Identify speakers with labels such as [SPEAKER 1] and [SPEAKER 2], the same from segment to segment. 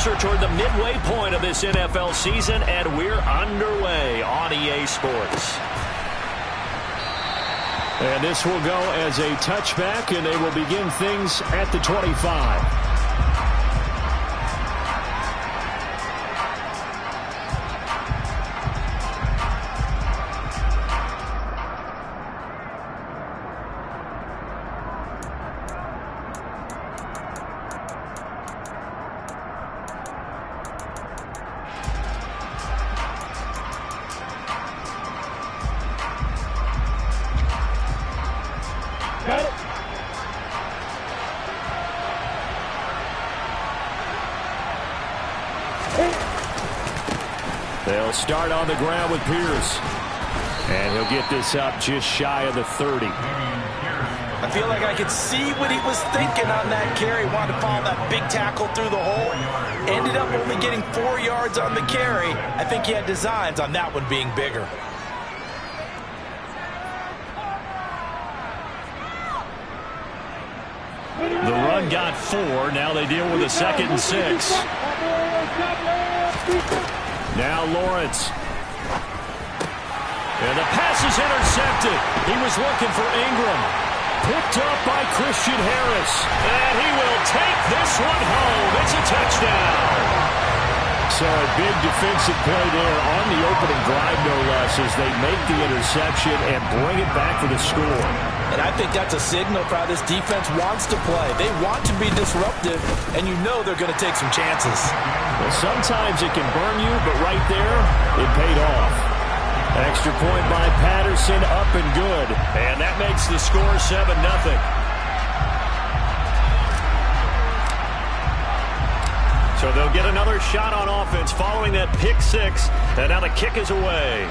[SPEAKER 1] closer toward the midway point of this NFL season, and we're underway on EA Sports.
[SPEAKER 2] And this will go as a touchback, and they will begin things at the 25. They'll start on the ground with Pierce. And he'll get this up just shy of the 30.
[SPEAKER 3] I feel like I could see what he was thinking on that carry. Wanted to follow that big tackle through the hole. Ended up only getting 4 yards on the carry. I think he had designs on that one being bigger.
[SPEAKER 2] The run got 4. Now they deal with a 2nd and 6. Now Lawrence. And the pass is intercepted. He was looking for Ingram. Picked up by Christian Harris. And he will take this one home. It's a touchdown. So a big defensive play there on the opening drive, no less, as they make the interception and bring it back for the score.
[SPEAKER 3] And I think that's a signal for how this defense wants to play. They want to be disruptive, and you know they're going to take some chances.
[SPEAKER 2] Well, sometimes it can burn you, but right there, it paid off. Extra point by Patterson, up and good.
[SPEAKER 1] And that makes the score 7-0. So they'll get another shot on offense following that pick 6. And now the kick is away.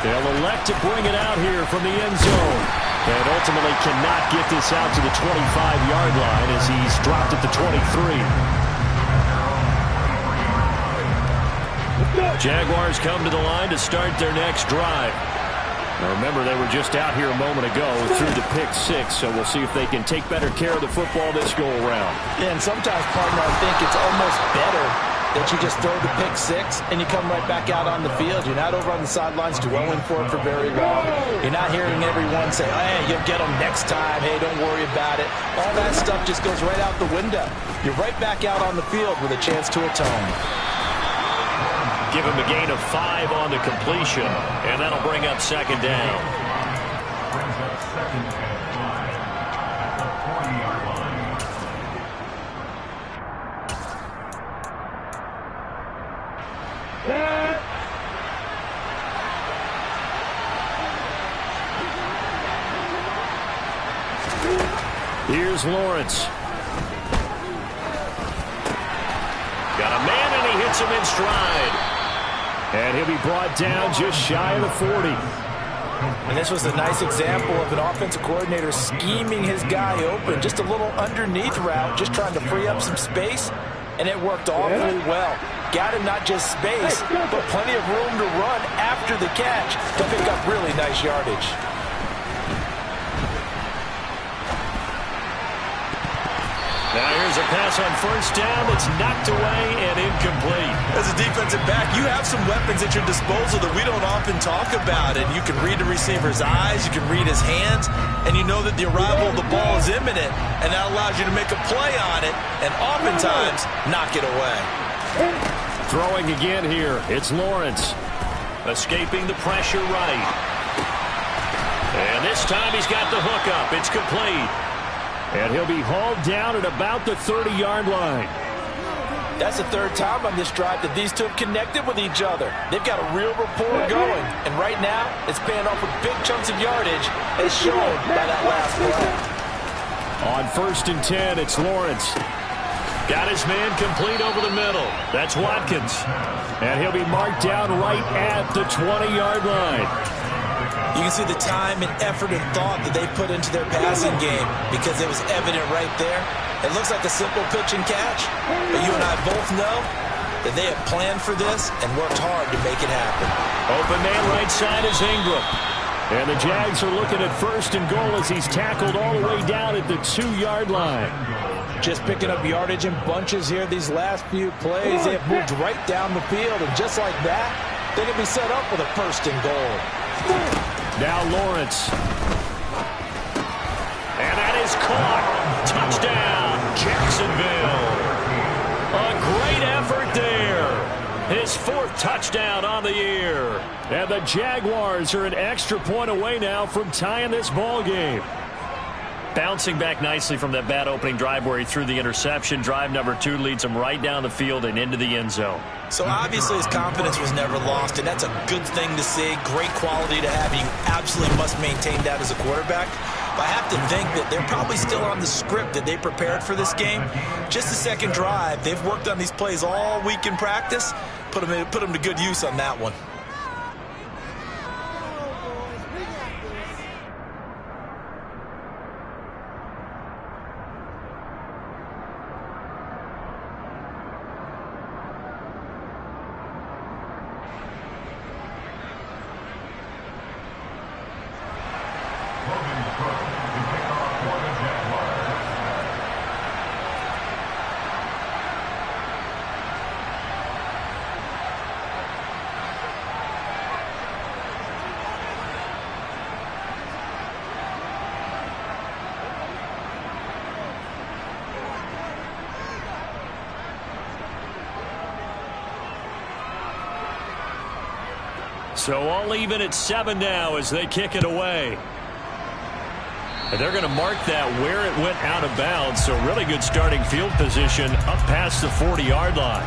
[SPEAKER 2] They'll elect to bring it out here from the end zone. And ultimately cannot get this out to the 25-yard line as he's dropped at the 23. Jaguars come to the line to start their next drive. Now remember, they were just out here a moment ago through the pick 6, so we'll see if they can take better care of the football this go-around.
[SPEAKER 3] Yeah, and sometimes, partner, I think it's almost better that you just throw the pick 6 and you come right back out on the field. You're not over on the sidelines dwelling for it for very long. You're not hearing everyone say, hey, you'll get them next time. Hey, don't worry about it. All that stuff just goes right out the window. You're right back out on the field with a chance to atone.
[SPEAKER 1] Give him a gain of 5 on the completion, and that'll bring up 2nd down.
[SPEAKER 2] Here's Lawrence.
[SPEAKER 1] Got a man, and he hits him in stride.
[SPEAKER 2] And he'll be brought down just shy of the 40.
[SPEAKER 3] And this was a nice example of an offensive coordinator scheming his guy open. Just a little underneath route, just trying to free up some space. And it worked awfully well. Got him not just space, but plenty of room to run after the catch to pick up really nice yardage.
[SPEAKER 1] Now here's a pass on 1st down that's knocked away and incomplete.
[SPEAKER 3] As a defensive back, you have some weapons at your disposal that we don't often talk about. And you can read the receiver's eyes, you can read his hands, and you know that the arrival of the ball is imminent, and that allows you to make a play on it and oftentimes knock it away.
[SPEAKER 2] Throwing again here, it's Lawrence.
[SPEAKER 1] Escaping the pressure right. And this time he's got the hook up. It's complete.
[SPEAKER 2] And he'll be hauled down at about the 30-yard line.
[SPEAKER 3] That's the 3rd time on this drive that these two have connected with each other. They've got a real rapport going. And right now, it's paying off with big chunks of yardage, as shown by that last play.
[SPEAKER 2] On 1st and 10, it's Lawrence.
[SPEAKER 1] Got his man complete over the middle. That's Watkins.
[SPEAKER 2] And he'll be marked down right at the 20-yard line.
[SPEAKER 3] You can see the time and effort and thought that they put into their passing game because it was evident right there. It looks like a simple pitch and catch, but you and I both know that they have planned for this and worked hard to make it happen.
[SPEAKER 2] Open man right side is Ingram. And the Jags are looking at 1st and goal as he's tackled all the way down at the 2-yard line.
[SPEAKER 3] Just picking up yardage in bunches here these last few plays. They have moved right down the field, and just like that, they can be set up with a first and goal.
[SPEAKER 2] Now Lawrence.
[SPEAKER 1] And that is caught. Touchdown, Jacksonville. A great effort there. His 4th touchdown on the year.
[SPEAKER 2] And the Jaguars are an extra point away now from tying this ball game.
[SPEAKER 1] Bouncing back nicely from that bad opening drive where he threw the interception. Drive number 2 leads him right down the field and into the end zone.
[SPEAKER 3] So obviously his confidence was never lost, and that's a good thing to see. Great quality to have. You absolutely must maintain that as a quarterback. But I have to think that they're probably still on the script that they prepared for this game. Just the second drive. They've worked on these plays all week in practice. Put them to good use on that one.
[SPEAKER 1] So all even at 7 now as they kick it away. And they're going to mark that where it went out of bounds. So really good starting field position up past the 40-yard line.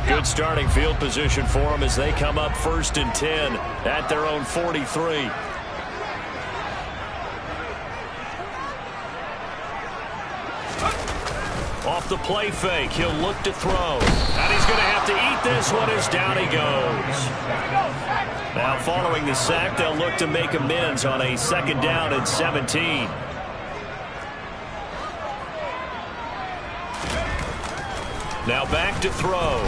[SPEAKER 1] Good starting field position for them as they come up 1st and 10 at their own 43. Off the play fake, he'll look to throw. And he's going to have to eat this one as down he goes. Now following the sack, they'll look to make amends on a 2nd down and 17. Now back to throw.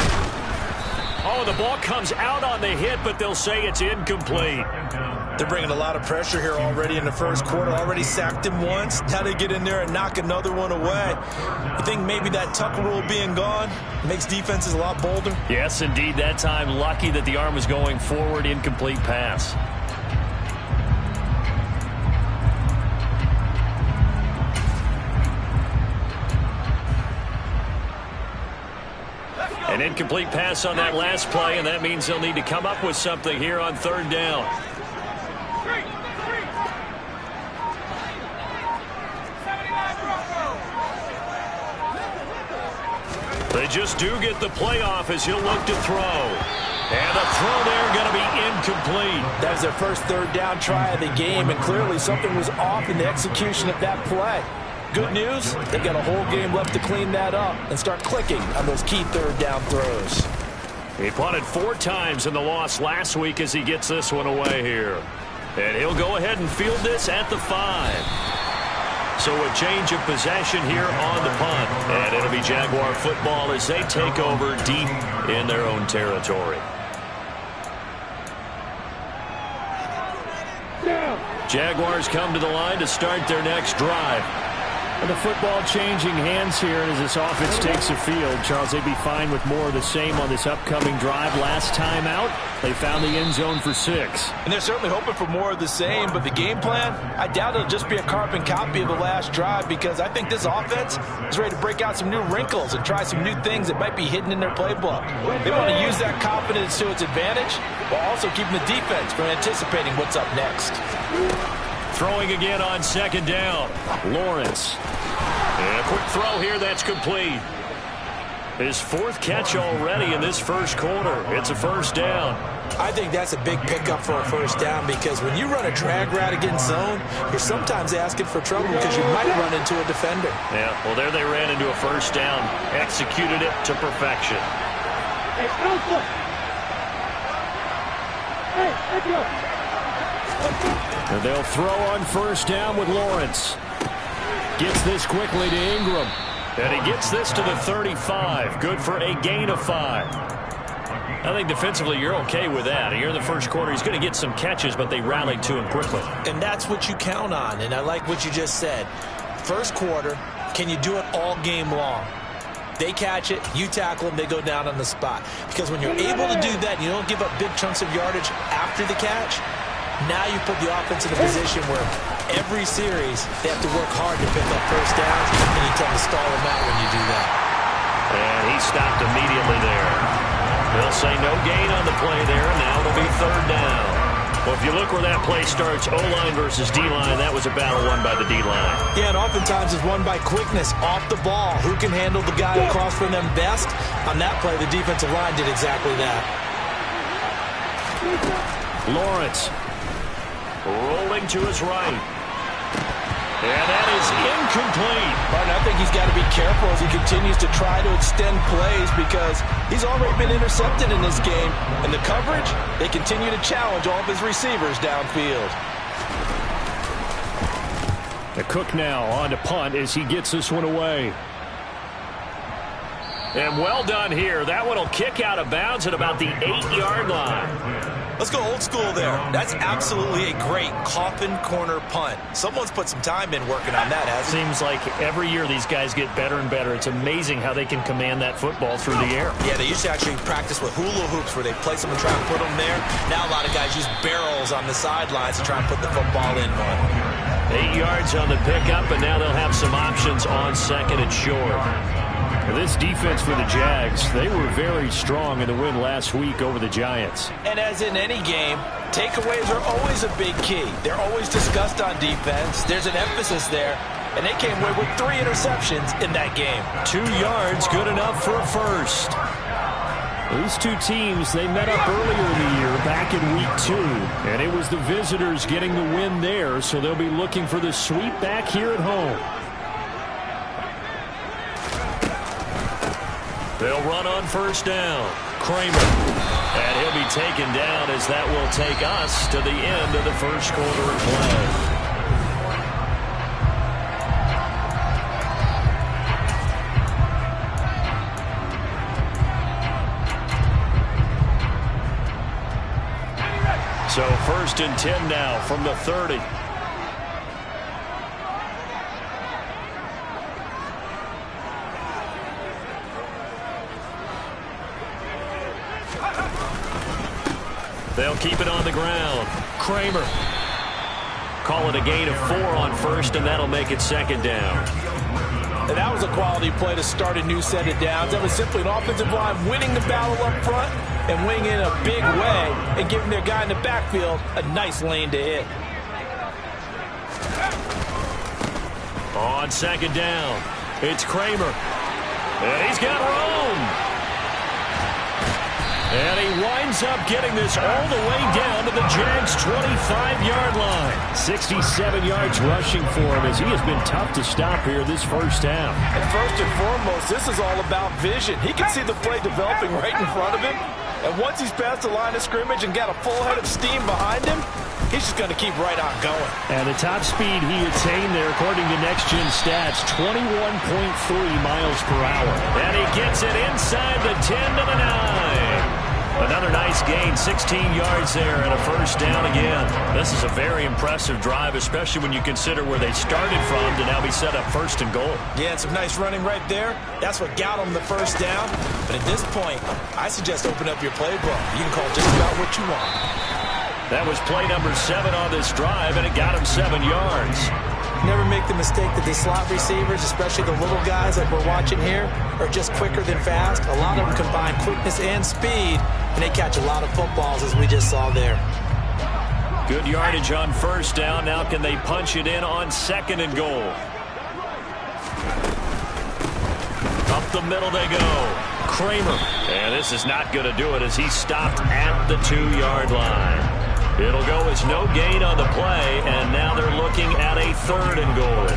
[SPEAKER 1] Oh, the ball comes out on the hit, but they'll say it's incomplete.
[SPEAKER 3] They're bringing a lot of pressure here already in the first quarter. Already sacked him once. Now they get in there and knock another one away. I think maybe that tuck rule being gone makes defenses a lot bolder.
[SPEAKER 1] Yes, indeed. That time, lucky that the arm was going forward. Incomplete pass. An incomplete pass on that last play, and that means they'll need to come up with something here on 3rd down. They just do get the playoff as he'll look to throw. And the throw there going to be incomplete.
[SPEAKER 3] That was their first 3rd down try of the game, and clearly something was off in the execution of that play. Good news, they've got a whole game left to clean that up and start clicking on those key 3rd down throws.
[SPEAKER 1] He punted 4 times in the loss last week as he gets this one away here. And he'll go ahead and field this at the 5. So a change of possession here on the punt. And it'll be Jaguar football as they take over deep in their own territory. Jaguars come to the line to start their next drive.
[SPEAKER 2] And the football changing hands here as this offense takes the field. Charles, they'd be fine with more of the same on this upcoming drive. Last time out, they found the end zone for 6.
[SPEAKER 3] And they're certainly hoping for more of the same, but the game plan, I doubt it'll just be a carbon copy of the last drive, because I think this offense is ready to break out some new wrinkles and try some new things that might be hidden in their playbook. They want to use that confidence to its advantage while also keeping the defense from anticipating what's up next.
[SPEAKER 1] Throwing again on 2nd down. Lawrence. And a quick throw here that's complete. His 4th catch already in this first quarter. It's a 1st down.
[SPEAKER 3] I think that's a big pickup for a 1st down, because when you run a drag route against zone, you're sometimes asking for trouble because you might run into a defender.
[SPEAKER 1] Yeah, well, there they ran into a 1st down. Executed it to perfection.
[SPEAKER 2] And they'll throw on 1st down with Lawrence. Gets this quickly to Ingram.
[SPEAKER 1] And he gets this to the 35. Good for a gain of 5. I think defensively you're okay with that. Here in the first quarter, he's going to get some catches, but they rallied to him quickly.
[SPEAKER 3] And that's what you count on, and I like what you just said. First quarter, can you do it all game long? They catch it, you tackle them, they go down on the spot. Because when you're able to do that, and you don't give up big chunks of yardage after the catch, now you put the offense in a position where every series they have to work hard to pick up first downs, and you tend to stall them out when you do that.
[SPEAKER 1] And he stopped immediately there. They'll say no gain on the play there, and now it'll be third down. Well, if you look where that play starts, O-line versus D-line, that was a battle won by the D-line.
[SPEAKER 3] Yeah, and oftentimes it's won by quickness off the ball. Who can handle the guy across from them best? On that play, the defensive line did exactly that.
[SPEAKER 1] Lawrence rolling to his right. And that is incomplete.
[SPEAKER 3] Martin, I think he's got to be careful as he continues to try to extend plays because he's already been intercepted in this game. And the coverage, they continue to challenge all of his receivers downfield.
[SPEAKER 2] The Cook now on to punt as he gets this one away.
[SPEAKER 1] And well done here. That one will kick out of bounds at about the 8-yard line.
[SPEAKER 3] Let's go old school there. That's absolutely a great coffin corner punt. Someone's put some time in working on that, hasn't he?
[SPEAKER 2] Seems like every year these guys get better and better. It's amazing how they can command that football through the air.
[SPEAKER 3] Yeah, they used to actually practice with hula hoops where they place them and try and put them there. Now a lot of guys use barrels on the sidelines to try and put the football in one.
[SPEAKER 1] 8 yards on the pickup, and now they'll have some options on second and short.
[SPEAKER 2] This defense for the Jags, they were very strong in the win last week over the Giants.
[SPEAKER 3] And as in any game, takeaways are always a big key. They're always discussed on defense. There's an emphasis there, and they came away with 3 interceptions in that game.
[SPEAKER 1] 2 yards, good enough for a first.
[SPEAKER 2] These two teams, they met up earlier in the year, back in week 2. And it was the visitors getting the win there, so they'll be looking for the sweep back here at home.
[SPEAKER 1] They'll run on first down. Kramer. And he'll be taken down as that will take us to the end of the first quarter of play. So first and 10 now from the 30. They'll keep it on the ground. Kramer. Call it a gain of 4 on first, and that'll make it second down.
[SPEAKER 3] And that was a quality play to start a new set of downs. That was simply an offensive line winning the battle up front and winning in a big way and giving their guy in the backfield a nice lane to hit.
[SPEAKER 1] On second down, it's Kramer. And he's got room. And he winds up getting this all the way down to the Jags' 25-yard line.
[SPEAKER 2] 67 yards rushing for him as he has been tough to stop here this first half.
[SPEAKER 3] And first and foremost, this is all about vision. He can see the play developing right in front of him. And once he's past the line of scrimmage and got a full head of steam behind him, he's just going to keep right on going.
[SPEAKER 2] And the top speed he attained there, according to Next Gen Stats, 21.3 miles per hour.
[SPEAKER 1] And he gets it inside the 10 to the 9. Another nice gain, 16 yards there and a first down again. This is a very impressive drive, especially when you consider where they started from to now be set up first and goal.
[SPEAKER 3] Yeah, and some nice running right there. That's what got them the first down. But at this point, I suggest open up your playbook. You can call just about what you want.
[SPEAKER 1] That was play number 7 on this drive, and it got him 7 yards.
[SPEAKER 3] Never make the mistake that the slot receivers, especially the little guys like we're watching here, are just quicker than fast. A lot of them combine quickness and speed, and they catch a lot of footballs, as we just saw there.
[SPEAKER 1] Good yardage on first down. Now can they punch it in on second and goal? Up the middle they go. Kramer. And this is not going to do it as he stopped at the 2-yard line. It'll go as no gain on the play, and now they're looking at a third and goal.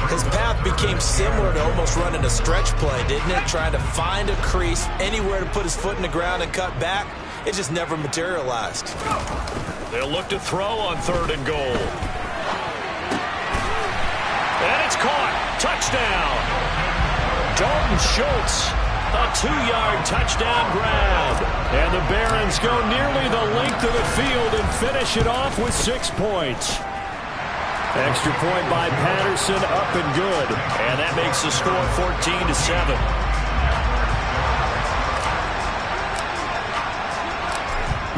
[SPEAKER 3] His path became similar to almost running a stretch play, didn't it? Trying to find a crease, anywhere to put his foot in the ground and cut back. It just never materialized.
[SPEAKER 1] They'll look to throw on third and goal. And it's caught. Touchdown. Dalton Schultz A 2-yard touchdown grab.
[SPEAKER 2] And the Barons go nearly the length of the field and finish it off with 6 points. Extra point by Patterson, up and good.
[SPEAKER 1] And that makes the score 14-7.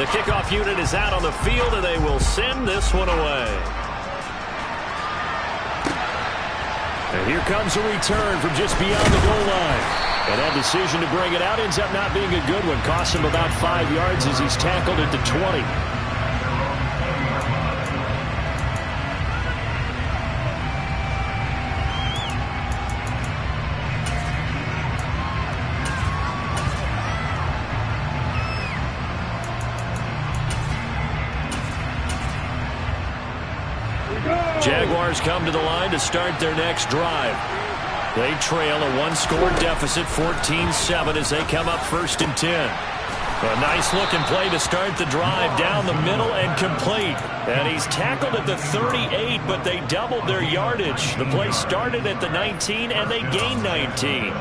[SPEAKER 1] The kickoff unit is out on the field, and they will send this one away.
[SPEAKER 2] And here comes a return from just beyond the goal line. And that decision to bring it out ends up not being a good one. Costs him about 5 yards as he's tackled at the 20.
[SPEAKER 1] Jaguars come to the line to start their next drive. They trail a one-score deficit, 14-7, as they come up 1st and 10. A nice-looking play to start the drive down the middle and complete. And he's tackled at the 38, but they doubled their yardage. The play started at the 19, and they gained 19.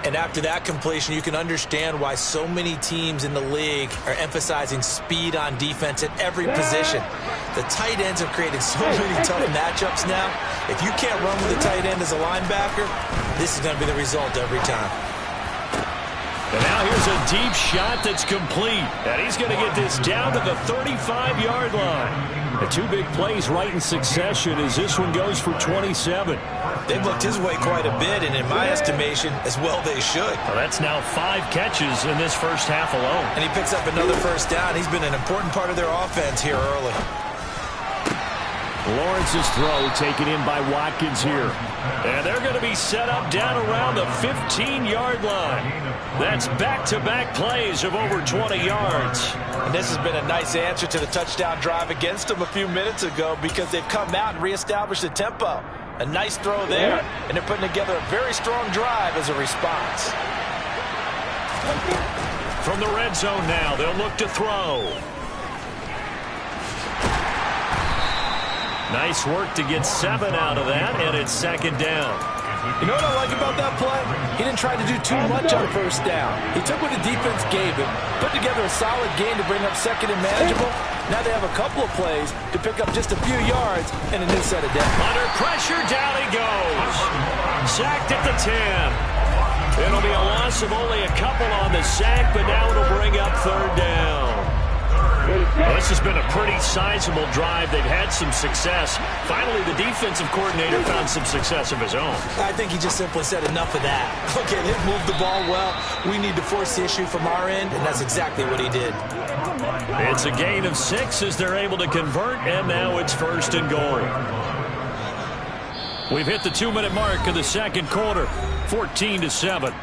[SPEAKER 3] And after that completion, you can understand why so many teams in the league are emphasizing speed on defense at every position. The tight ends have created so many tough matchups now. If you can't run with the tight end as a linebacker, this is going to be the result every time.
[SPEAKER 1] And now here's a deep shot that's complete. And he's going to get this down to the 35-yard line.
[SPEAKER 2] The 2 big plays right in succession as this one goes for 27.
[SPEAKER 3] They've looked his way quite a bit, and in my estimation, as well they should.
[SPEAKER 1] Well, that's now 5 catches in this first half alone.
[SPEAKER 3] And he picks up another first down. He's been an important part of their offense here early.
[SPEAKER 2] Lawrence's throw taken in by Watkins here.
[SPEAKER 1] And they're going to be set up down around the 15-yard line. That's back-to-back plays of over 20 yards.
[SPEAKER 3] And this has been a nice answer to the touchdown drive against them a few minutes ago because they've come out and reestablished the tempo. A nice throw there, and they're putting together a very strong drive as a response.
[SPEAKER 1] From the red zone now, they'll look to throw. Nice work to get 7 out of that, and it's 2nd down.
[SPEAKER 3] You know what I like about that play? He didn't try to do too much on 1st down. He took what the defense gave him, put together a solid game to bring up 2nd and manageable. Now they have a couple of plays to pick up just a few yards and a new set of downs.
[SPEAKER 1] Under pressure, down he goes. Sacked at the 10. It'll be a loss of only a couple on the sack, but now it'll bring up 3rd down. Well, this has been a pretty sizable drive. They've had some success. Finally, the defensive coordinator found some success of his own.
[SPEAKER 3] I think he just simply said enough of that. Okay, they've moved the ball well. We need to force the issue from our end, and that's exactly what he did.
[SPEAKER 1] It's a gain of 6 as they're able to convert, and now it's 1st and goal. We've hit the 2-minute mark of the 2nd quarter, 14-7.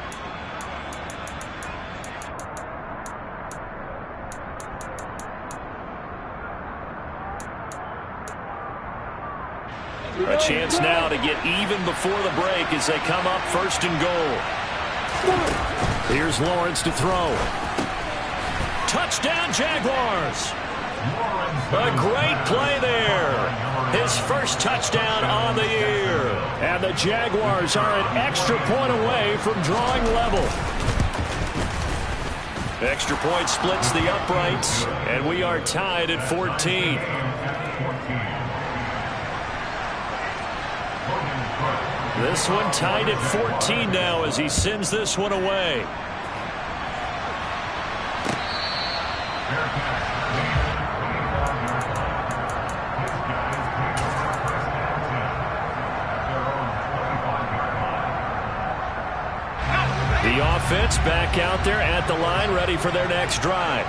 [SPEAKER 1] A chance now to get even before the break as they come up 1st and goal.
[SPEAKER 2] Here's Lawrence to throw.
[SPEAKER 1] Touchdown, Jaguars. A great play there. His first touchdown on the year.
[SPEAKER 2] And the Jaguars are an extra point away from drawing level.
[SPEAKER 1] Extra point splits the uprights, and we are tied at 14. This one tied at 14 now as he sends this one away. The offense back out there at the line, ready for their next drive.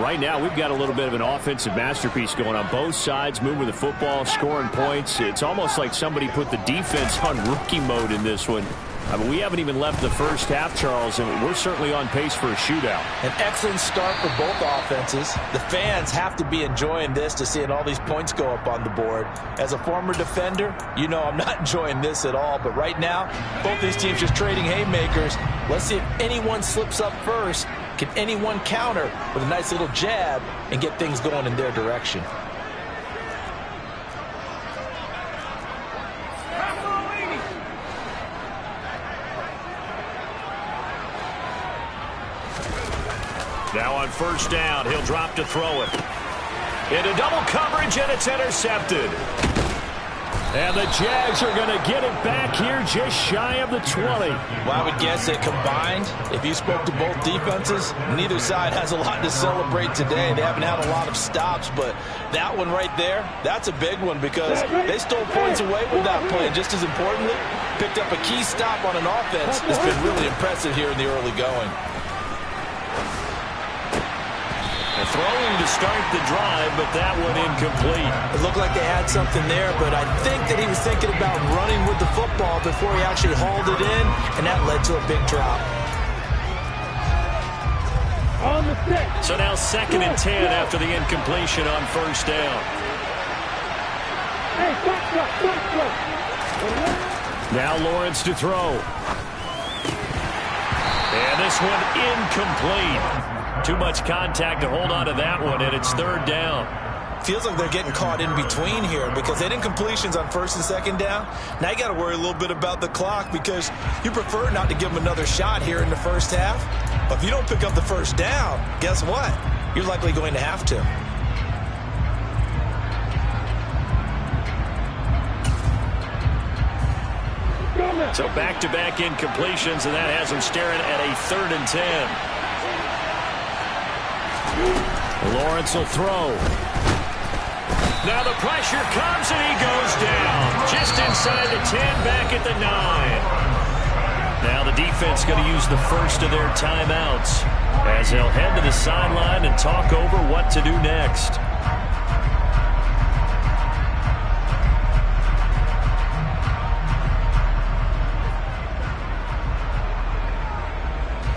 [SPEAKER 2] Right now, we've got a little bit of an offensive masterpiece going on both sides, moving the football, scoring points. It's almost like somebody put the defense on rookie mode in this one. I mean, we haven't even left the first half, Charles, and we're certainly on pace for a shootout.
[SPEAKER 3] An excellent start for both offenses. The fans have to be enjoying this to seeing all these points go up on the board. As a former defender, you know I'm not enjoying this at all. But right now, both these teams just trading haymakers. Let's see if anyone slips up first. Can anyone counter with a nice little jab and get things going in their direction?
[SPEAKER 1] Now on first down, he'll drop to throw it. Into double coverage, and it's intercepted.
[SPEAKER 2] And the Jags are going to get it back here just shy of the 20.
[SPEAKER 3] Well, I would guess that combined, if you spoke to both defenses, neither side has a lot to celebrate today. They haven't had a lot of stops, but that one right there, that's a big one because they stole points away with that play. And just as importantly, picked up a key stop on an offense that's been really impressive here in the early going.
[SPEAKER 1] Throwing to start the drive, but that one incomplete.
[SPEAKER 3] It looked like they had something there, but I think that he was thinking about running with the football before he actually hauled it in, and that led to a big drop.
[SPEAKER 1] So now 2nd and 10 after the incompletion on first down.
[SPEAKER 2] Now Lawrence to throw.
[SPEAKER 1] And this one incomplete. Too much contact to hold on to that one, and it's 3rd down.
[SPEAKER 3] Feels like they're getting caught in between here because they did incompletions on 1st and 2nd down. Now you got to worry a little bit about the clock because you prefer not to give them another shot here in the first half. But if you don't pick up the first down, guess what? You're likely going to have to.
[SPEAKER 1] So back-to-back incompletions, and that has them staring at a 3rd and 10.
[SPEAKER 2] Lawrence will throw.
[SPEAKER 1] Now the pressure comes, and he goes down. Just inside the 10, back at the 9. Now the defense going to use the first of their timeouts as they'll head to the sideline and talk over what to do next.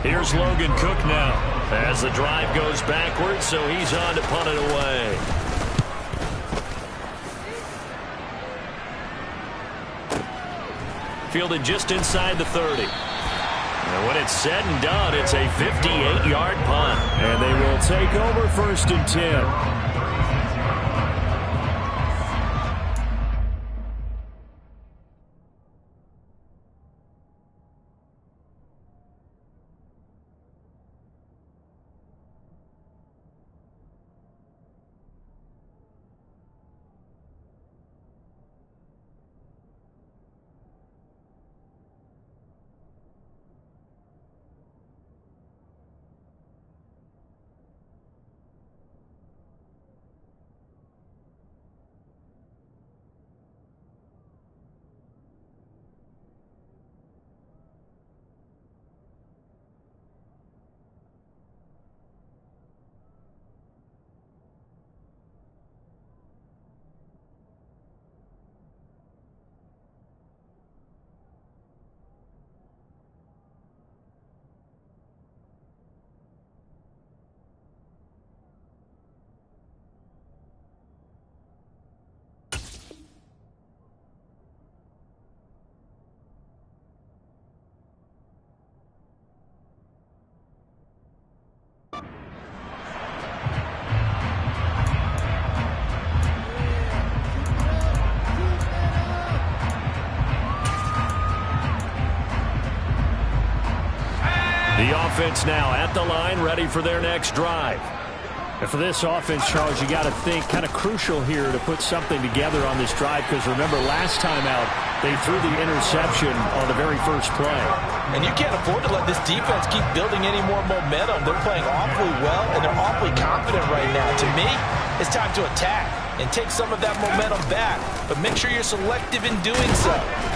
[SPEAKER 1] Here's Logan Cook now as the drive goes backwards, so he's on to punt it away. Fielded just inside the 30. And when it's said and done, it's a 58-yard punt.
[SPEAKER 2] And they will take over 1st and 10.
[SPEAKER 1] The offense now at the line, ready for their next drive.
[SPEAKER 2] And for this offense, Charles, you got to think kind of crucial here to put something together on this drive because remember last time out they threw the interception on the very first play.
[SPEAKER 3] And you can't afford to let this defense keep building any more momentum. They're playing awfully well and they're awfully confident right now. To me, it's time to attack and take some of that momentum back. But make sure you're selective in doing so.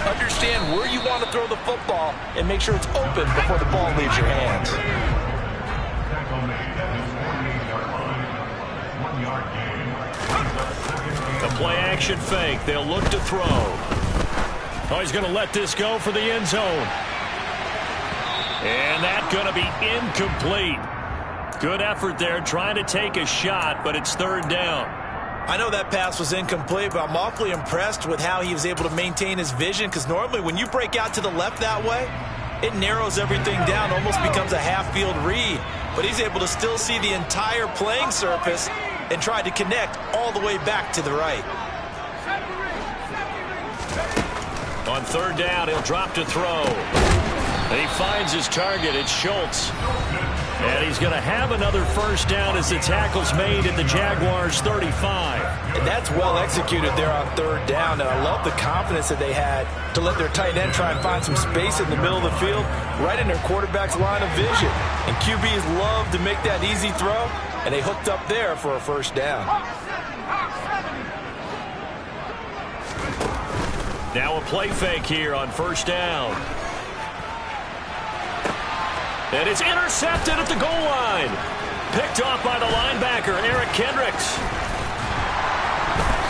[SPEAKER 3] Understand where you want to throw the football and make sure it's open before the ball leaves your hands.
[SPEAKER 1] The play action fake. They'll look to throw. Oh, he's going to let this go for the end zone. And that's going to be incomplete. Good effort there trying to take a shot, but it's 3rd down.
[SPEAKER 3] I know that pass was incomplete, but I'm awfully impressed with how he was able to maintain his vision because normally when you break out to the left that way, it narrows everything down, almost becomes a half-field read. But he's able to still see the entire playing surface and try to connect all the way back to the right.
[SPEAKER 1] On 3rd down, he'll drop to throw. And he finds his target. It's Schultz. And he's going to have another first down as the tackle's made at the Jaguars' 35.
[SPEAKER 3] And that's well executed there on third down. And I love the confidence that they had to let their tight end try and find some space in the middle of the field, right in their quarterback's line of vision. And QBs love to make that easy throw, and they hooked up there for a first down.
[SPEAKER 1] Now a play fake here on first down. And it's intercepted at the goal line. Picked off by the linebacker, Eric Kendricks.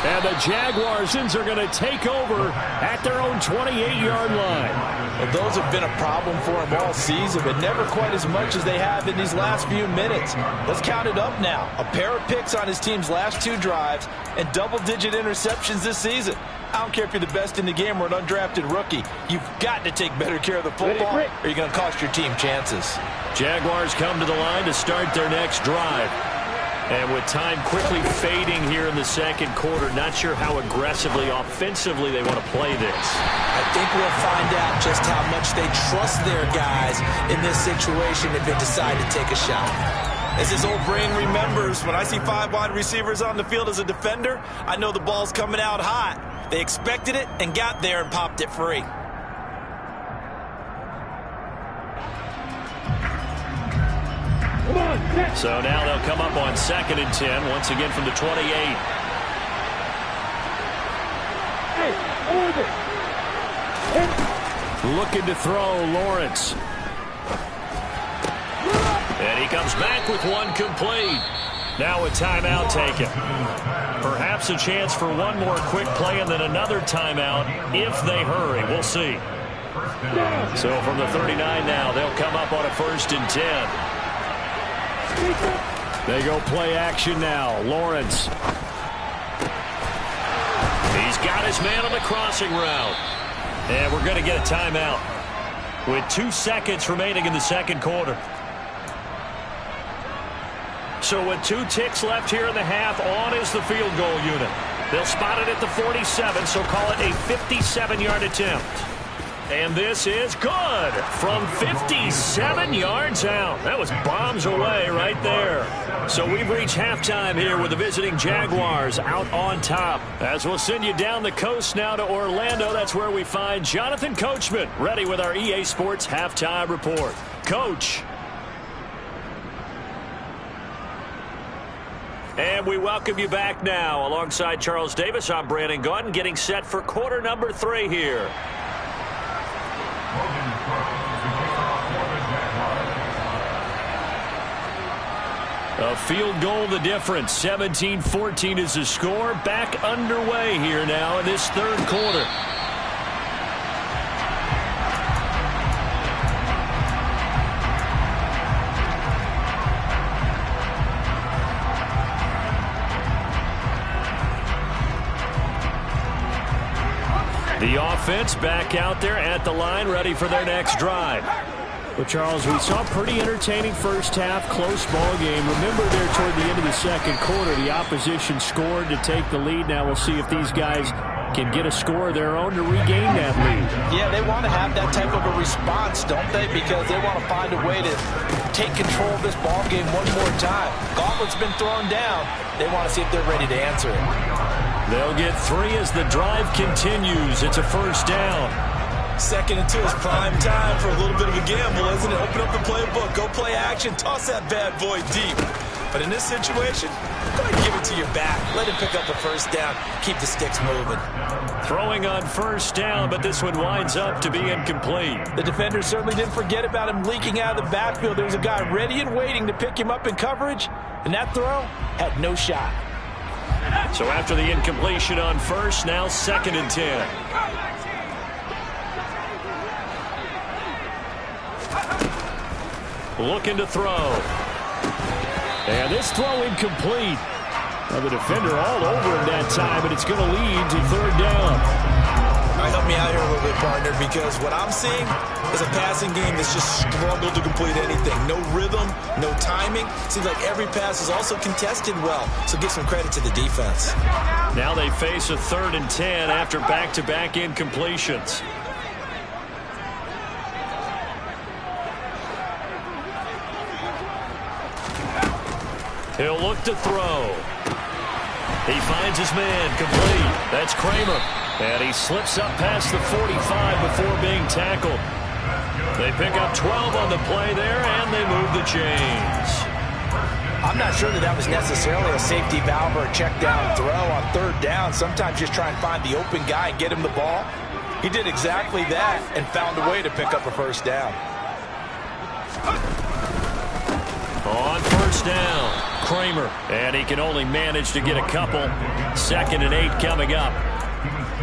[SPEAKER 2] And the Jaguars are going to take over at their own 28-yard line.
[SPEAKER 3] Well, those have been a problem for him all season, but never quite as much as they have in these last few minutes. Let's count it up now. A pair of picks on his team's last 2 drives and double-digit interceptions this season. I don't care if you're the best in the game or an undrafted rookie. You've got to take better care of the football, or you're going to cost your team chances.
[SPEAKER 1] Jaguars come to the line to start their next drive. And with time quickly fading here in the second quarter, not sure how aggressively, offensively they want to play this.
[SPEAKER 3] I think we'll find out just how much they trust their guys in this situation if they decide to take a shot. As his old brain remembers, when I see 5 wide receivers on the field as a defender, I know the ball's coming out hot. They expected it and got there and popped it free.
[SPEAKER 1] So now they'll come up on 2nd and 10, once again from the 28.
[SPEAKER 2] Looking to throw, Lawrence.
[SPEAKER 1] And he comes back with one complete. Now a timeout taken. Perhaps a chance for one more quick play and then another timeout if they hurry. We'll see. So from the 39 now, they'll come up on a 1st and 10.
[SPEAKER 2] They go play action now. Lawrence.
[SPEAKER 1] He's got his man on the crossing route. And we're going to get a timeout with 2 seconds remaining in the second quarter. So with 2 ticks left here in the half, on is the field goal unit. They'll spot it at the 47, so call it a 57-yard attempt. And this is good from 57 yards out. That was bombs away right there. So we've reached halftime here with the visiting Jaguars out on top. As we'll send you down the coast now to Orlando, that's where we find Jonathan Coachman ready with our EA Sports Halftime Report. Coach. And we welcome you back now. Alongside Charles Davis, I'm Brandon Gaudin, getting set for quarter number 3 here. A field goal the difference. 17-14 is the score. Back underway here now in this third quarter. The offense back out there at the line, ready for their next drive.
[SPEAKER 2] Well, Charles, we saw a pretty entertaining first half, close ball game. Remember there toward the end of the second quarter, the opposition scored to take the lead. Now we'll see if these guys can get a score of their own to regain that lead.
[SPEAKER 3] Yeah, they want to have that type of a response, don't they? Because they want to find a way to take control of this ball game one more time. Gauntlet's been thrown down. They want to see if they're ready to answer it.
[SPEAKER 1] They'll get 3 as the drive continues. It's a first down.
[SPEAKER 3] 2nd and 2 is prime time for a little bit of a gamble, isn't it? Open up the playbook, go play action, toss that bad boy deep. But in this situation, go ahead and give it to your back. Let him pick up the first down. Keep the sticks moving.
[SPEAKER 1] Throwing on first down, but this one winds up to be incomplete.
[SPEAKER 3] The defender certainly didn't forget about him leaking out of the backfield. There was a guy ready and waiting to pick him up in coverage, and that throw had no shot.
[SPEAKER 1] So after the incompletion on first, now 2nd and 10. Looking to throw.
[SPEAKER 2] And this throw incomplete. Now the defender all over him that time, and it's going to lead to 3rd down.
[SPEAKER 3] All right, help me out here a little bit, partner, because what I'm seeing is a passing game that's just struggled to complete anything. No rhythm, no timing. Seems like every pass is also contested well, so give some credit to the defense.
[SPEAKER 1] Now they face a 3rd and 10 after back-to-back incompletions. He'll look to throw. He finds his man, complete. That's Kramer. And he slips up past the 45 before being tackled. They pick up 12 on the play there, and they move the chains.
[SPEAKER 3] I'm not sure that was necessarily a safety valve or a check down throw on third down. Sometimes just try and find the open guy and get him the ball. He did exactly that and found a way to pick up a first down.
[SPEAKER 1] On first down, Kramer. And he can only manage to get a couple. 2nd and 8 coming up.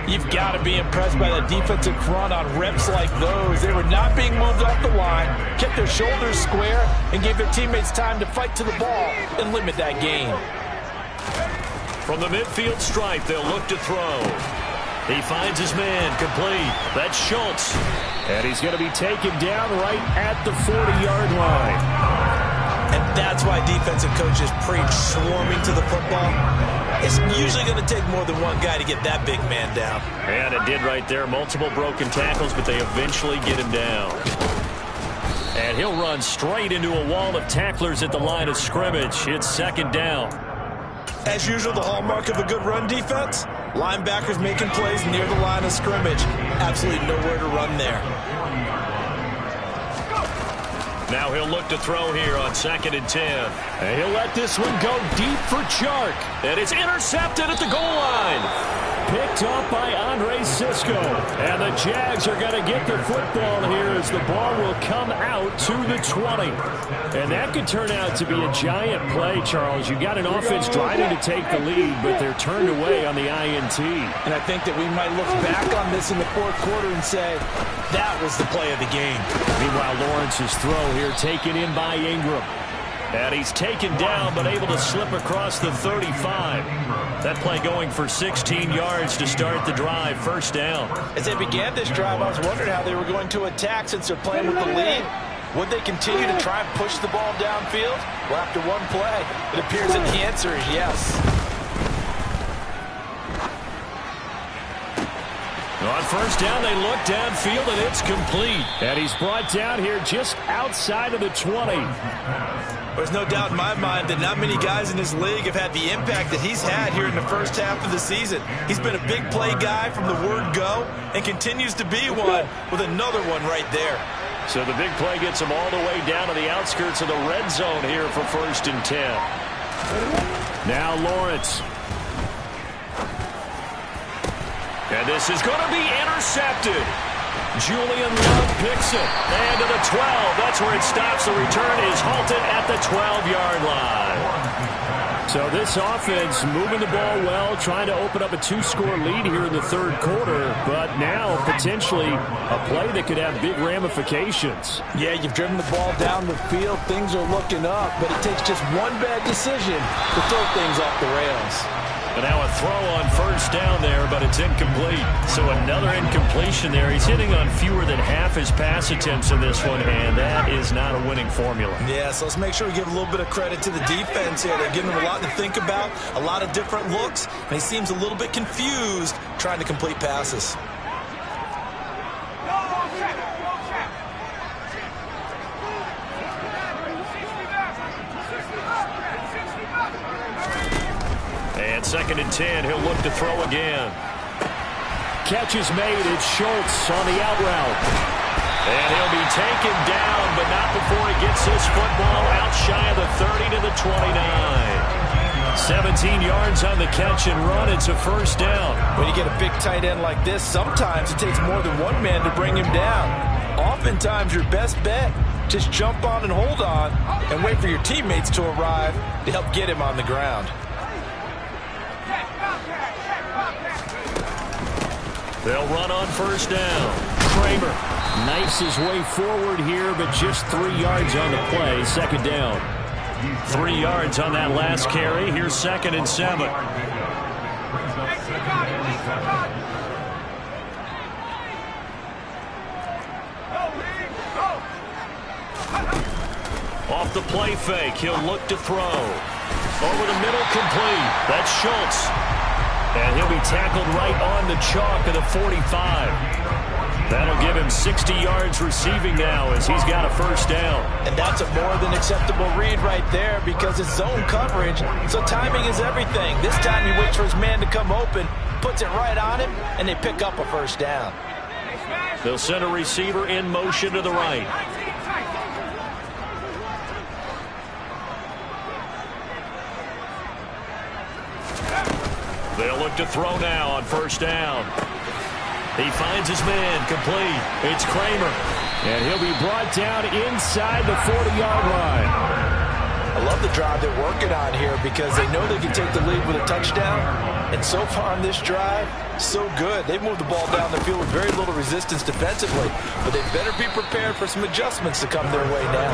[SPEAKER 3] You've got to be impressed by the defensive front on reps like those. They were not being moved off the line, kept their shoulders square, and gave their teammates time to fight to the ball and limit that gain.
[SPEAKER 1] From the midfield stripe, they'll look to throw. He finds his man, complete. That's Schultz.
[SPEAKER 2] And he's going to be taken down right at the 40-yard line.
[SPEAKER 3] And that's why defensive coaches preach swarming to the football. It's usually going to take more than one guy to get that big man down.
[SPEAKER 1] And it did right there. Multiple broken tackles, but they eventually get him down. And he'll run straight into a wall of tacklers at the line of scrimmage. It's 2nd down.
[SPEAKER 3] As usual, the hallmark of a good run defense, linebackers making plays near the line of scrimmage. Absolutely nowhere to run there.
[SPEAKER 1] Now he'll look to throw here on 2nd and 10.
[SPEAKER 2] And he'll let this one go deep for Chark.
[SPEAKER 1] And it's intercepted at the goal line.
[SPEAKER 2] Picked up by Andre Sisco. And the Jags are going to get the football here as the ball will come out to the 20. And that could turn out to be a giant play, Charles. You got an offense driving to take the lead, but they're turned away on the INT.
[SPEAKER 3] And I think that we might look back on this in the 4th quarter and say, that was the play of the game.
[SPEAKER 2] Meanwhile, Lawrence's throw here taken in by Ingram.
[SPEAKER 1] And he's taken down, but able to slip across the 35. That play going for 16 yards to start the drive. First down.
[SPEAKER 3] As they began this drive, I was wondering how they were going to attack since they're playing with the lead. Would they continue to try and push the ball downfield? Well, after one play, it appears that the answer is yes.
[SPEAKER 1] On first down, they look downfield, and it's complete.
[SPEAKER 2] And he's brought down here just outside of the 20.
[SPEAKER 3] There's no doubt in my mind that not many guys in this league have had the impact that he's had here in the first half of the season. He's been a big play guy from the word go and continues to be one with another one right there.
[SPEAKER 1] So the big play gets him all the way down to the outskirts of the red zone here for 1st and 10.
[SPEAKER 2] Now Lawrence.
[SPEAKER 1] And this is going to be intercepted. Julian Love picks it. And to the 12. That's where it stops. The return is halted at the 12-yard line.
[SPEAKER 2] So this offense moving the ball well, trying to open up a 2-score lead here in the 3rd quarter. But now potentially a play that could have big ramifications.
[SPEAKER 3] Yeah, you've driven the ball down the field. Things are looking up. But it takes just one bad decision to throw things off the rails.
[SPEAKER 1] And now a throw on first down there, but it's incomplete. So another incompletion there. He's hitting on fewer than half his pass attempts in this one, and that is not a winning formula.
[SPEAKER 3] Yeah, so let's make sure we give a little bit of credit to the defense here. They're giving him a lot to think about, a lot of different looks, and he seems a little bit confused trying to complete passes.
[SPEAKER 1] And 2nd and 10, he'll look to throw again.
[SPEAKER 2] Catch is made. It's Schultz on the out route.
[SPEAKER 1] And he'll be taken down, but not before he gets this football out shy of the 30 to the 29. 17 yards on the catch and run. It's a first down.
[SPEAKER 3] When you get a big tight end like this, sometimes it takes more than one man to bring him down. Oftentimes, your best bet, just jump on and hold on and wait for your teammates to arrive to help get him on the ground.
[SPEAKER 1] They'll run on first down.
[SPEAKER 2] Kramer knifes his way forward here, but just 3 yards on the play. 2nd down.
[SPEAKER 1] 3 yards on that last carry. Here's 2nd and 7. Off the play fake, he'll look to throw. Over the middle, complete. That's Schultz. And he'll be tackled right on the chalk of the 45. That'll give him 60 yards receiving now as he's got a first down.
[SPEAKER 3] And that's a more than acceptable read right there because it's zone coverage, so timing is everything. This time he waits for his man to come open, puts it right on him, and they pick up a first down.
[SPEAKER 1] They'll send a receiver in motion to the right. They'll look to throw now on first down. He finds his man, complete. It's Kramer.
[SPEAKER 2] And he'll be brought down inside the 40-yard line.
[SPEAKER 3] I love the drive they're working on here because they know they can take the lead with a touchdown. And so far on this drive, so good. They've moved the ball down the field with very little resistance defensively. But they better be prepared for some adjustments to come their way now.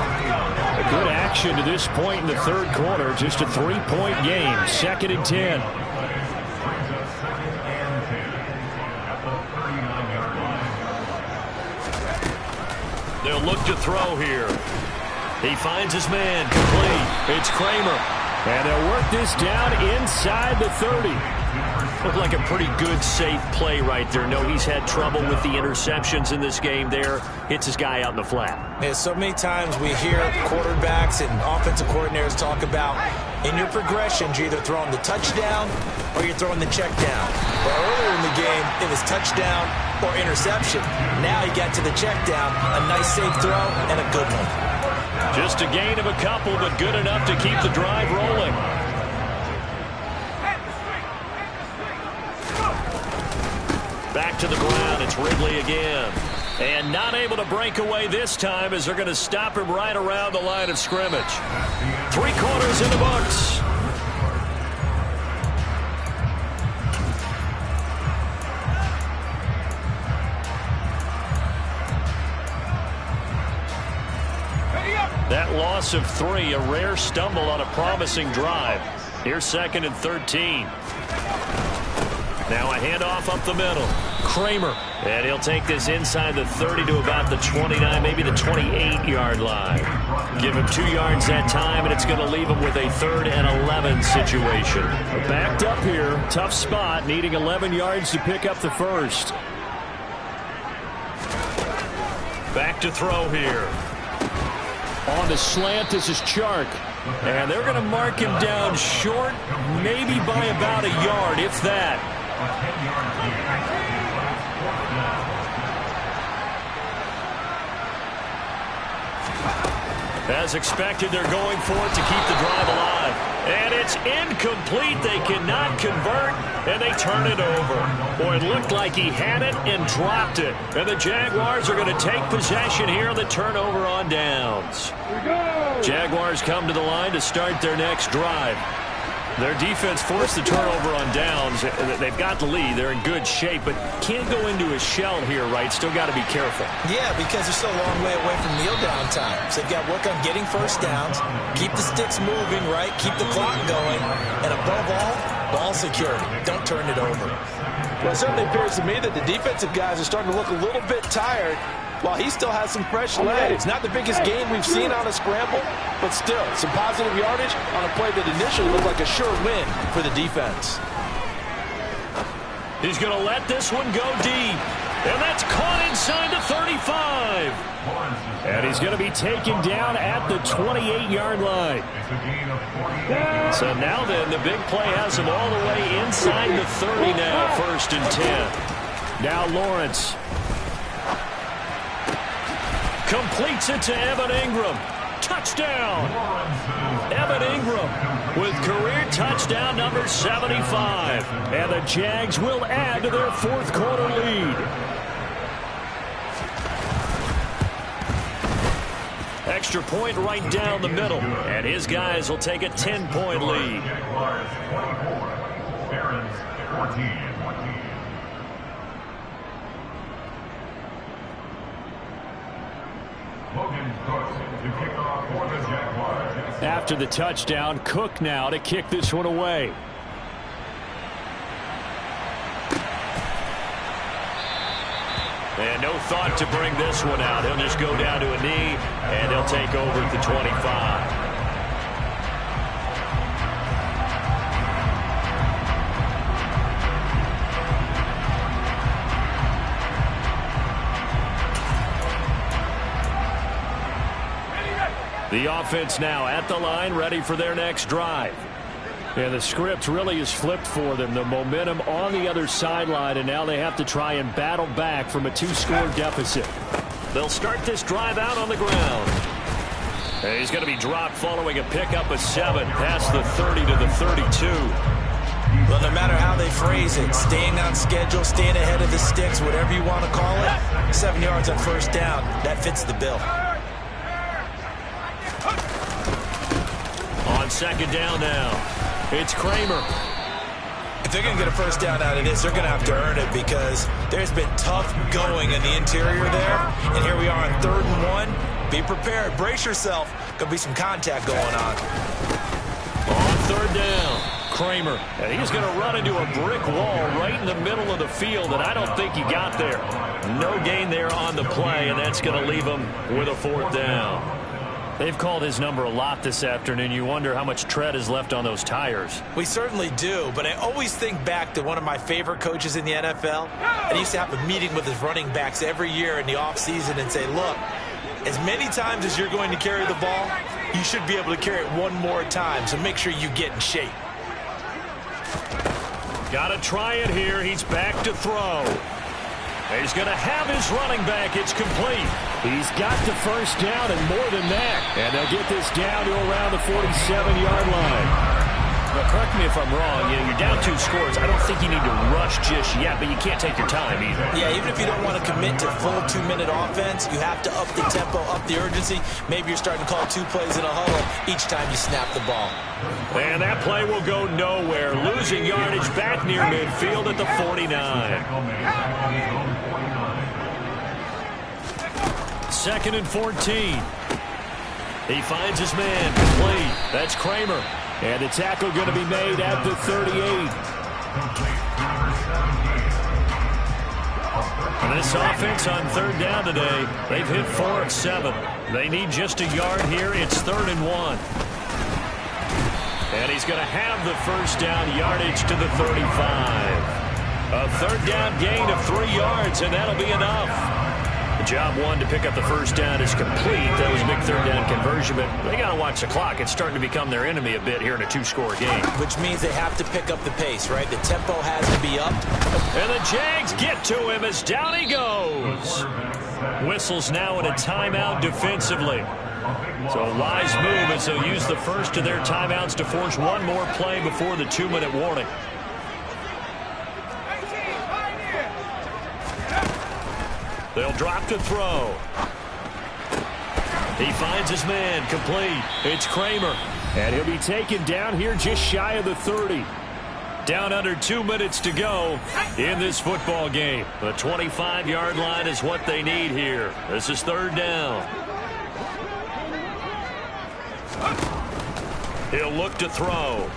[SPEAKER 2] A good action to this point in the third quarter. Just a 3-point game. 2nd and 10.
[SPEAKER 1] They'll look to throw here. He finds his man, complete. It's Kramer.
[SPEAKER 2] And they'll work this down inside the 30.
[SPEAKER 1] Looked like a pretty good, safe play right there. No, he's had trouble with the interceptions in this game there. Hits his guy out in the flat.
[SPEAKER 3] Yeah, so many times we hear quarterbacks and offensive coordinators talk about in your progressions, you're either throwing the touchdown or you're throwing the check down. Well, earlier in the game, it was touchdown or interception. Now he got to the check down, a nice safe throw, and a good one.
[SPEAKER 1] Just a gain of a couple, but good enough to keep the drive rolling. Back to the ground, it's Ridley again. And not able to break away this time as they're going to stop him right around the line of scrimmage. 3 quarters in the books. That loss of 3, a rare stumble on a promising drive. Here's 2nd and 13. Now a handoff up the middle. Kramer. And he'll take this inside the 30 to about the 29, maybe the 28-yard line. Give him 2 yards that time, and it's going to leave him with a 3rd and 11 situation.
[SPEAKER 2] Backed up here. Tough spot, needing 11 yards to pick up the first.
[SPEAKER 1] Back to throw here.
[SPEAKER 2] On the slant, this is Chark.
[SPEAKER 1] And they're going to mark him down short, maybe by about a yard, if that. As expected, they're going for it to keep the drive alive. And it's incomplete. They cannot convert, and they turn it over. Boy, it looked like he had it and dropped it. And the Jaguars are going to take possession here on the turnover on downs. Jaguars come to the line to start their next drive. Their defense forced the turnover on downs. They've got the lead. They're in good shape, but can't go into a shell here, right? Still got to be careful.
[SPEAKER 3] Yeah, because they're still a long way away from kneel down time. So they've got to work on getting first downs, keep the sticks moving, right? Keep the clock going, and above all, ball security. Don't turn it over. Well, it certainly appears to me that the defensive guys are starting to look a little bit tired, while he still has some fresh legs. Not the biggest gain we've seen on a scramble, but still some positive yardage on a play that initially looked like a sure win for the defense.
[SPEAKER 1] He's going to let this one go deep. And that's caught inside the 35.
[SPEAKER 2] And he's going to be taken down at the 28-yard line.
[SPEAKER 1] So now then, the big play has him all the way inside the 30 now, 1st and 10.
[SPEAKER 2] Now Lawrence.
[SPEAKER 1] Completes it to Evan Ingram. Touchdown! Evan Ingram with career touchdown number 75.
[SPEAKER 2] And the Jags will add to their 4th quarter lead.
[SPEAKER 1] Extra point right down the middle. And his guys will take a 10-point lead.
[SPEAKER 2] After the touchdown, Cook now to kick this one away.
[SPEAKER 1] And no thought to bring this one out. He'll just go down to a knee, and he'll take over at the 25. The offense now at the line, ready for their next drive.
[SPEAKER 2] And the script really is flipped for them. The momentum on the other sideline, and now they have to try and battle back from a 2-score deficit.
[SPEAKER 1] They'll start this drive out on the ground. And he's going to be dropped following a pickup of 7 past the 30 to the 32.
[SPEAKER 3] Well, no matter how they phrase it, staying on schedule, staying ahead of the sticks, whatever you want to call it, 7 yards on first down, that fits the bill.
[SPEAKER 1] On second down now, it's Kramer.
[SPEAKER 3] If they're going to get a first down out of this, they're going to have to earn it because there's been tough going in the interior there. And here we are on 3rd and 1. Be prepared. Brace yourself. Going to be some contact going on.
[SPEAKER 1] On 3rd down, Kramer. And he's going to run into a brick wall right in the middle of the field, and I don't think he got there. No gain there on the play, and that's going to leave him with a 4th down.
[SPEAKER 2] They've called his number a lot this afternoon. You wonder how much tread is left on those tires.
[SPEAKER 3] We certainly do, but I always think back to one of my favorite coaches in the NFL. And he used to have a meeting with his running backs every year in the offseason and say, look, as many times as you're going to carry the ball, you should be able to carry it one more time, so make sure you get in shape.
[SPEAKER 1] Got to try it here. He's back to throw. He's going to have his running back. It's complete.
[SPEAKER 2] He's got the first down and more than that. And they'll get this down to around the 47-yard line.
[SPEAKER 1] Now, correct me if I'm wrong. You're down 2 scores. I don't think you need to rush just yet, but you can't take your time either.
[SPEAKER 3] Yeah, even if you don't want to commit to full 2-minute offense, you have to up the tempo, up the urgency. Maybe you're starting to call 2 plays in a huddle each time you snap the ball.
[SPEAKER 1] And that play will go nowhere. Losing yardage back near midfield at the 49. 2nd and 14. He finds his man complete. That's Kramer.
[SPEAKER 2] And the tackle going to be made at the 38.
[SPEAKER 1] And this offense on 3rd down today, they've hit 4 of 7. They need just a yard here. It's 3rd and 1. And he's going to have the first down yardage to the 35. A 3rd down gain of 3 yards, and that'll be enough. The job 1 to pick up the first down is complete. That was a big 3rd down conversion, but they got to watch the clock. It's starting to become their enemy a bit here in a 2-score game.
[SPEAKER 3] Which means they have to pick up the pace, right? The tempo has to be up.
[SPEAKER 1] And the Jags get to him as down he goes. Whistles now in a timeout defensively. So a wise move as they'll use the first of their timeouts to force one more play before the 2-minute warning. They'll drop to throw. He finds his man complete. It's Kramer.
[SPEAKER 2] And he'll be taken down here just shy of the 30.
[SPEAKER 1] Down under 2 minutes to go in this football game. The 25-yard line is what they need here. This is 3rd down. He'll look to throw.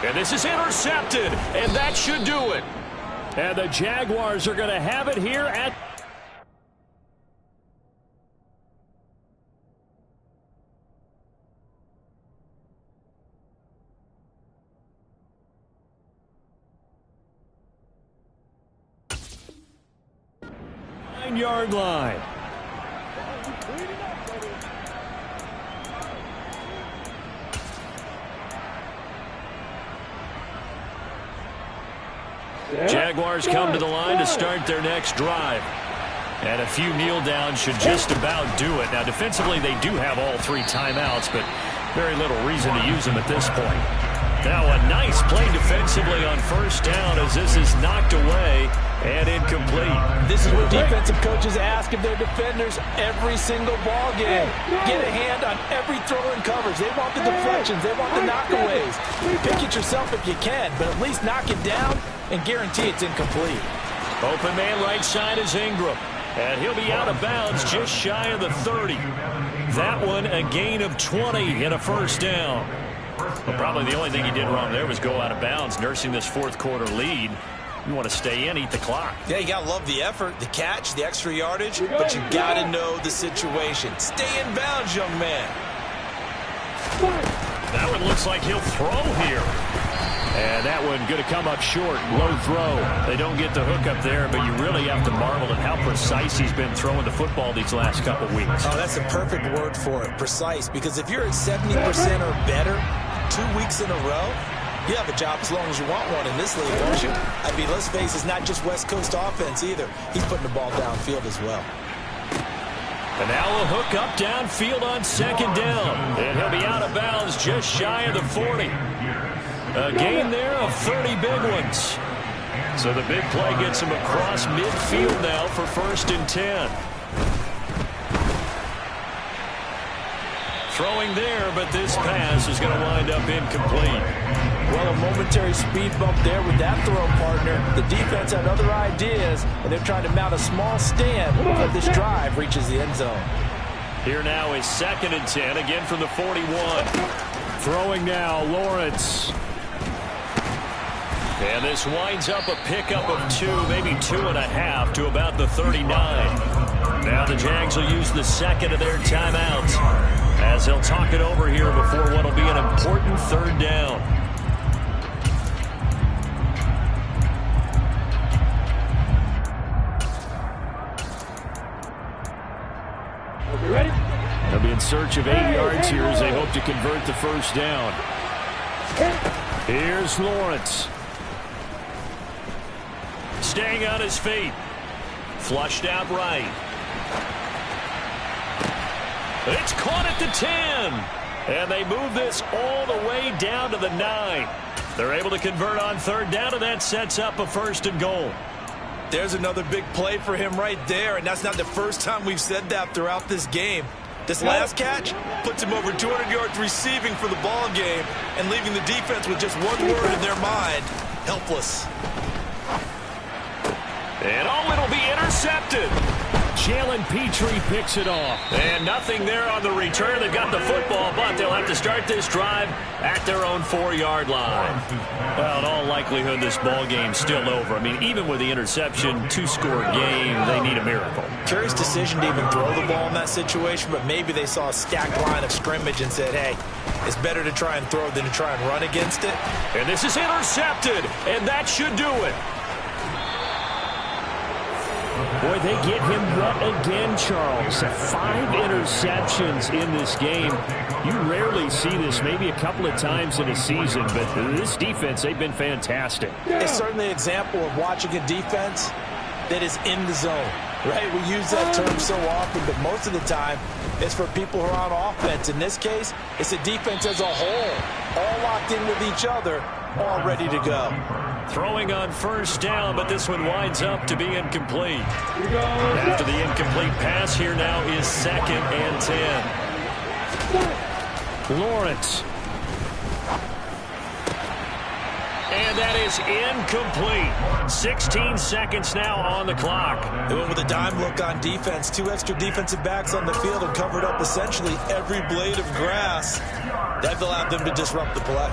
[SPEAKER 1] And this is intercepted, and that should do it.
[SPEAKER 2] And the Jaguars are going to have it here at...
[SPEAKER 1] Yard line. Jaguars come to the line to start their next drive. And a few kneel downs should just about do it. Now, defensively, they do have all 3 timeouts, but very little reason to use them at this point. Now, a nice play defensively on first down as this is knocked away and incomplete.
[SPEAKER 3] This is what defensive coaches ask of their defenders every single ball game. Get a hand on every throw and coverage. They want the deflections. They want the knockaways. Pick it yourself if you can, but at least knock it down and guarantee it's incomplete.
[SPEAKER 1] Open man right side is Ingram. And he'll be out of bounds just shy of the 30. That one a gain of 20 and a first down. Well, probably the only thing he did wrong there was go out of bounds, nursing this 4th quarter lead. You want to stay in, eat the clock.
[SPEAKER 3] Yeah, you got to love the effort, the catch, the extra yardage, but you got to know the situation. Stay in bounds, young man.
[SPEAKER 1] That one looks like he'll throw here.
[SPEAKER 2] And that one going to come up short. Low throw. They don't get the hook up there, but you really have to marvel at how precise he's been throwing the football these last couple weeks.
[SPEAKER 3] Oh, that's a perfect word for it, precise. Because if you're at 70% or better 2 weeks in a row, you have a job as long as you want one in this league, don't you? I mean, let's face it, it's not just West Coast offense either. He's putting the ball downfield as well.
[SPEAKER 1] And now a hook up downfield on second down. And he'll be out of bounds just shy of the 40. A gain there of 30 big ones. So the big play gets him across midfield now for 1st and 10. Throwing there, but this pass is going to wind up incomplete.
[SPEAKER 3] Well, a momentary speed bump there with that throw, partner. The defense had other ideas, and they're trying to mount a small stand before this drive reaches the end zone.
[SPEAKER 1] Here now is 2nd and 10, again from the 41.
[SPEAKER 2] Throwing now, Lawrence.
[SPEAKER 1] And this winds up a pickup of 2, maybe 2.5 to about the 39. Now the Jags will use the second of their timeouts as they'll talk it over here before what will be an important 3rd down.
[SPEAKER 2] Ready? They'll be in search of 8 yards here as they hope to convert the 1st down. Here's Lawrence.
[SPEAKER 1] Staying on his feet. Flushed out right. It's caught at the 10. And they move this all the way down to the 9. They're able to convert on 3rd down, and that sets up a 1st and goal.
[SPEAKER 3] There's another big play for him right there, and that's not the first time we've said that throughout this game. This last catch puts him over 200 yards receiving for the ball game and leaving the defense with just one word in their mind: helpless.
[SPEAKER 1] And it'll be intercepted.
[SPEAKER 2] Jalen Petrie picks it off.
[SPEAKER 1] And nothing there on the return. They've got the football, but they'll have to start this drive at their own 4-yard line. Well, in all likelihood, this ball game's still over. I mean, even with the interception, 2-score game, they need a miracle.
[SPEAKER 3] Curious decision to even throw the ball in that situation, but maybe they saw a stacked line of scrimmage and said, hey, it's better to try and throw than to try and run against it.
[SPEAKER 1] And this is intercepted, and that should do it.
[SPEAKER 2] Boy, they get him what again, Charles? 5 interceptions in this game. You rarely see this, maybe a couple of times in a season, but this defense, they've been fantastic.
[SPEAKER 3] It's certainly an example of watching a defense that is in the zone, right? We use that term so often, but most of the time, it's for people who are on offense. In this case, it's a defense as a whole, all locked in with each other, all ready to go.
[SPEAKER 1] Throwing on 1st down, but this one winds up to be incomplete. After the incomplete pass, here now is 2nd and 10.
[SPEAKER 2] Lawrence.
[SPEAKER 1] And that is incomplete. 16 seconds now on the clock.
[SPEAKER 3] They went with a dime look on defense. 2 extra defensive backs on the field and covered up essentially every blade of grass. That allowed them to disrupt the play.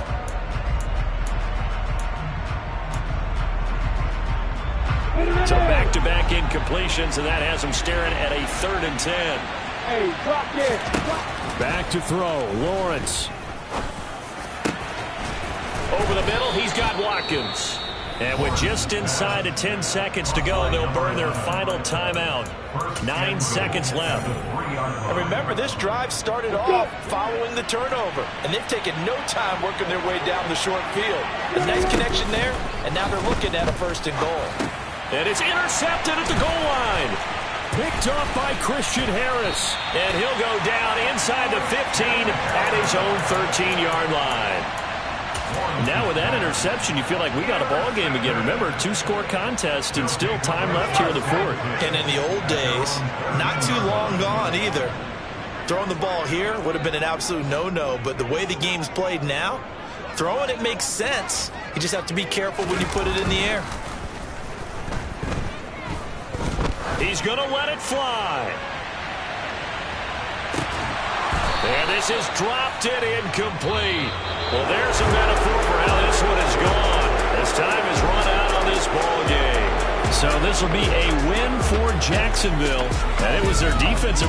[SPEAKER 1] So back-to-back incompletions, and that has them staring at a 3rd and 10.
[SPEAKER 2] Hey, drop it. Back to throw. Lawrence.
[SPEAKER 1] Over the middle, he's got Watkins. And with just inside of 10 seconds to go, they'll burn their final timeout. 9 seconds left.
[SPEAKER 3] And remember, this drive started off following the turnover, and they've taken no time working their way down the short field. A nice connection there, and now they're looking at a 1st and goal.
[SPEAKER 1] And it's intercepted at the goal line.
[SPEAKER 2] Picked off by Christian Harris.
[SPEAKER 1] And he'll go down inside the 15 at his own 13-yard line. Now with that interception, you feel like we got a ball game again. Remember, 2-score contest and still time left here in the 4th.
[SPEAKER 3] And in the old days, not too long gone either, throwing the ball here would have been an absolute no-no. But the way the game's played now, throwing it makes sense. You just have to be careful when you put it in the air.
[SPEAKER 1] He's going to let it fly. And this is dropped it incomplete. Well, there's a metaphor for how this one is gone. As time has run out on this ball game. So this will be a win for Jacksonville. And it was their defensive